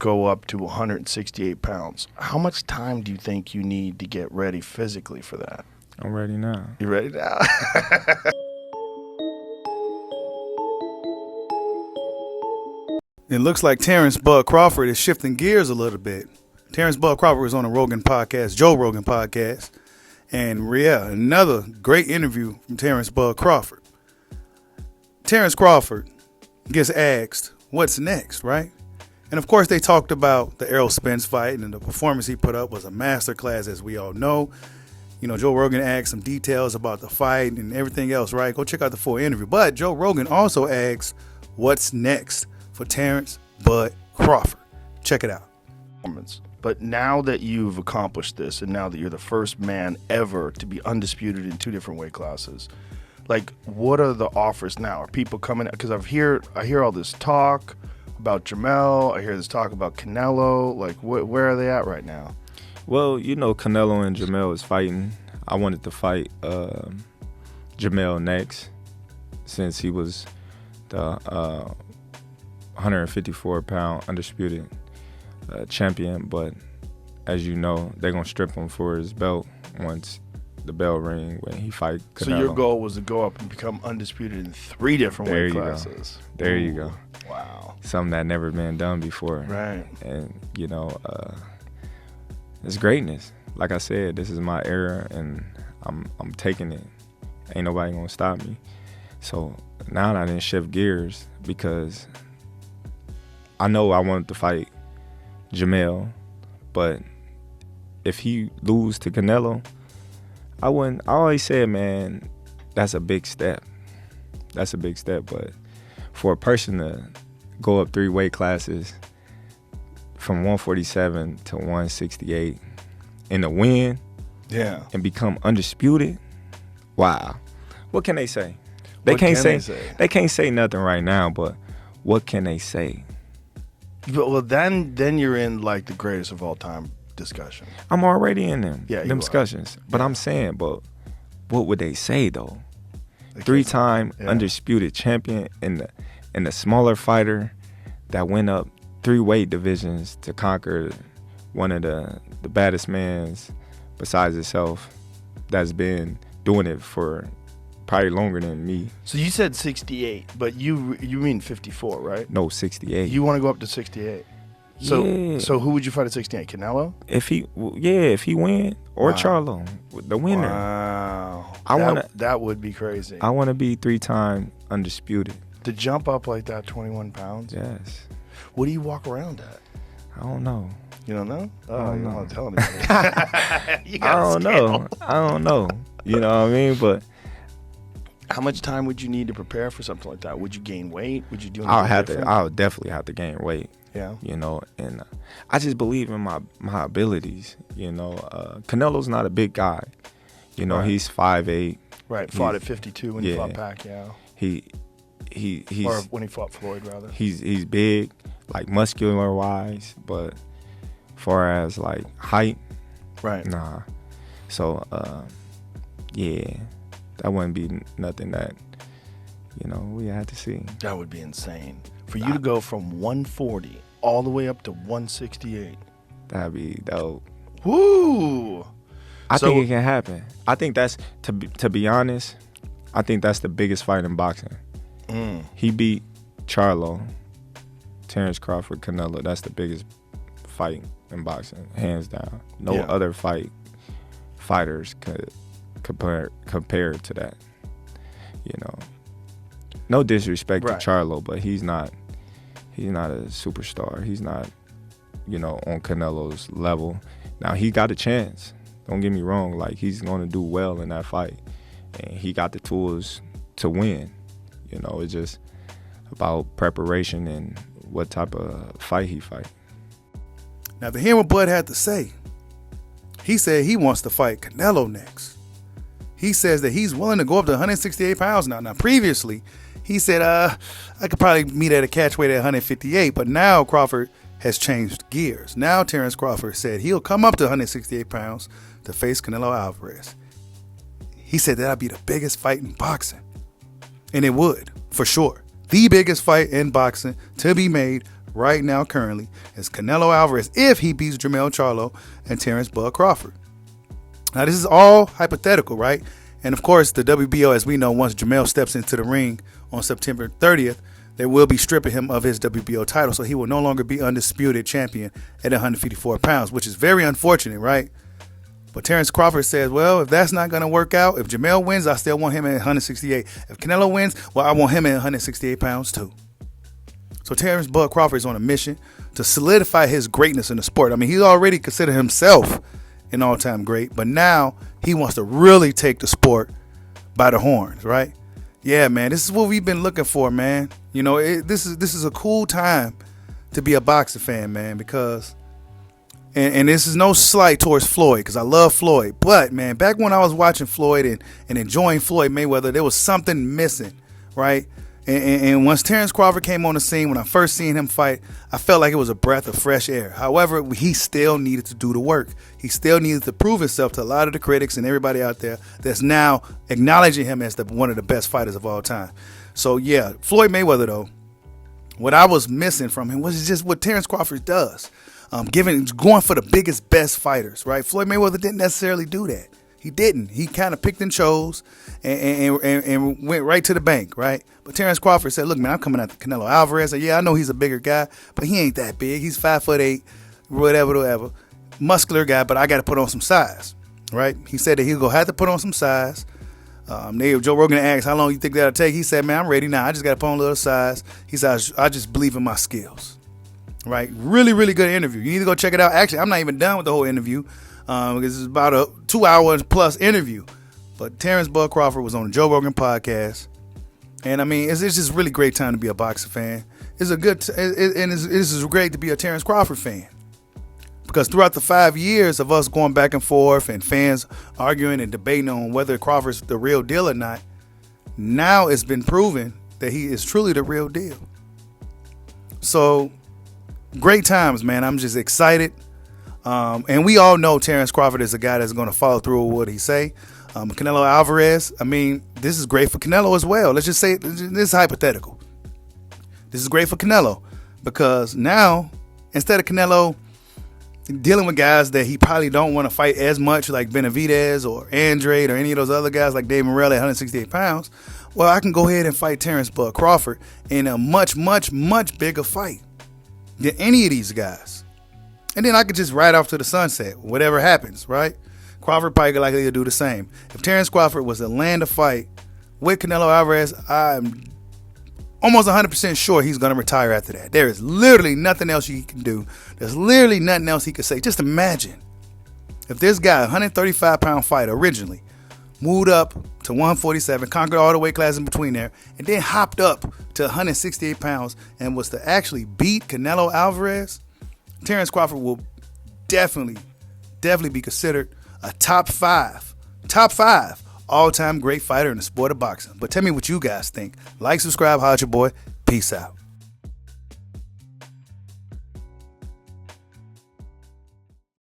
go up to 168 pounds. How much time do you think you need to get ready physically for that? I'm ready now. You ready now? It looks like Terence Bud Crawford is shifting gears a little bit. Terence Bud Crawford was on the Rogan Podcast, Joe Rogan Podcast. And yeah, another great interview from Terence Bud Crawford. Terence Crawford gets asked, what's next, right? And of course, they talked about the Errol Spence fight, and the performance he put up was a masterclass, as we all know. You know, Joe Rogan asked some details about the fight and everything else, right? Go check out the full interview. But Joe Rogan also asked, what's next for Terence Bud Crawford? Check it out. But now that you've accomplished this, and now that you're the first man ever to be undisputed in 2 different weight classes, like, what are the offers now? Are people coming? Because I hear all this talk about Jamel. I hear this talk about Canelo. Like, where are they at right now? Well, you know, Canelo and Jamel is fighting. I wanted to fight Jamel next, since he was the 154-pound undisputed champion. But as you know, they're going to strip him for his belt once the bell ring when he fight Canelo. So your goal was to go up and become undisputed in 3 different weight classes. There you go. Wow. Something that never been done before. Right. And, you know, it's greatness. Like I said, this is my era, and I'm taking it. Ain't nobody gonna stop me. So now I didn't shift gears, because I know I wanted to fight Jamel, but if he lose to Canelo, I always said, man, that's a big step. That's a big step. But for a person to go up 3 weight classes from 147 to 168 and to win, yeah, and become undisputed, wow. What can they say? They can't say nothing right now, but what can they say? Well, then you're in, like, the greatest of all time discussion. I'm already in them discussions. Yeah. But I'm saying, but what would they say though? 3-time undisputed champion and the smaller fighter that went up 3 weight divisions to conquer one of the baddest mans besides himself, that's been doing it for probably longer than me. So you said 68, but you mean 54, right? No, 68. You want to go up to 68. So who would you fight at 68? Canelo? If he win, or Charlo, the winner. Wow. That would be crazy. I want to be 3-time undisputed. To jump up like that, 21 pounds? Yes. What do you walk around at? I don't know. You don't know? Oh, you don't want to tell anybody. I don't know. You know what I mean? But how much time would you need to prepare for something like that? Would you gain weight? Would you do anything different? I'll definitely have to gain weight. Yeah. You know, and I just believe in my abilities. You know, Canelo's not a big guy. You know, he's 5'8". Right. Fought at 52 when he fought Pacquiao. He's or when he fought Floyd, rather. He's big, like muscular wise, but far as like height, right? Nah. So that wouldn't be nothing that, you know, we had to see. That would be insane. For you to go from 140 all the way up to 168. That'd be dope. Woo! I think it can happen. I think that's, to be honest, I think that's the biggest fight in boxing. He beat Charlo, Terence Crawford, Canelo. That's the biggest fight in boxing, hands down. No other fighters could compare to that. You know, no disrespect to Charlo, but he's not a superstar. He's not, you know, on Canelo's level. Now he got a chance. Don't get me wrong. Like, he's going to do well in that fight, and he got the tools to win. You know, it's just about preparation and what type of fight he fight. Now, to hear what Bud had to say, he said he wants to fight Canelo next. He says that he's willing to go up to 168 pounds now. Now, previously, he said, I could probably meet at a catch weight at 158, but now Crawford has changed gears. Now, Terence Crawford said he'll come up to 168 pounds to face Canelo Alvarez. He said that'll be the biggest fight in boxing. And it would, for sure. The biggest fight in boxing to be made right now currently is Canelo Alvarez if he beats Jermell Charlo and Terence Bud Crawford. Now, this is all hypothetical, right? And, of course, the WBO, as we know, once Jermell steps into the ring on September 30th, they will be stripping him of his WBO title, so he will no longer be undisputed champion at 154 pounds, which is very unfortunate, right? But Terence Crawford says, well, if that's not going to work out, if Jermell wins, I still want him at 168. If Canelo wins, well, I want him at 168 pounds too. So Terence Bud Crawford is on a mission to solidify his greatness in the sport. I mean, he's already considered himself an all-time great, but now he wants to really take the sport by the horns, right? Yeah, man, this is what we've been looking for, man. You know, this is a cool time to be a boxing fan, man, because, and this is no slight towards Floyd, because I love Floyd, but, man, back when I was watching Floyd and enjoying Floyd Mayweather, there was something missing, right? And once Terence Crawford came on the scene, when I first seen him fight, I felt like it was a breath of fresh air. However, he still needed to do the work. He still needed to prove himself to a lot of the critics and everybody out there that's now acknowledging him as one of the best fighters of all time. So, yeah, Floyd Mayweather, though, what I was missing from him was just what Terence Crawford does, going for the biggest, best fighters, right? Floyd Mayweather didn't necessarily do that. He didn't. He kind of picked and chose and went right to the bank, right? But Terence Crawford said, look, man, I'm coming after Canelo Alvarez. Yeah, I know he's a bigger guy, but he ain't that big. He's 5'8", whatever. Muscular guy, but I got to put on some size, right? He said that he's going to have to put on some size. Joe Rogan asked, how long you think that'll take? He said, man, I'm ready now. I just got to put on a little size. He said, I just believe in my skills, right? Really, really good interview. You need to go check it out. Actually, I'm not even done with the whole interview. Because it's about a 2 hours plus interview. But Terence Bud Crawford was on the Joe Rogan Podcast. And I mean, it's just really great time to be a boxing fan. It's great to be a Terence Crawford fan. Because throughout the 5 years of us going back and forth and fans arguing and debating on whether Crawford's the real deal or not, now it's been proven that he is truly the real deal. So, great times, man. I'm just excited. And we all know Terence Crawford is a guy that's going to follow through with what he say. Canelo Alvarez, I mean, this is great for Canelo as well. Let's just say this is hypothetical. This is great for Canelo because now, instead of Canelo dealing with guys that he probably don't want to fight as much, like Benavidez or Andrade or any of those other guys like Dave Morrell at 168 pounds, well, I can go ahead and fight Terence Bud Crawford in a much, much, much bigger fight than any of these guys. And then I could just ride off to the sunset, whatever happens, right? Crawford probably likely to do the same. If Terence Crawford was to land a fight with Canelo Alvarez, I'm almost 100% sure he's going to retire after that. There is literally nothing else he can do. There's literally nothing else he could say. Just imagine if this guy, 135-pound fighter originally, moved up to 147, conquered all the weight classes in between there, and then hopped up to 168 pounds and was to actually beat Canelo Alvarez. Terence Crawford will definitely be considered a top five all-time great fighter in the sport of boxing. But tell me what you guys think. Like, subscribe, holla at your boy. Peace out.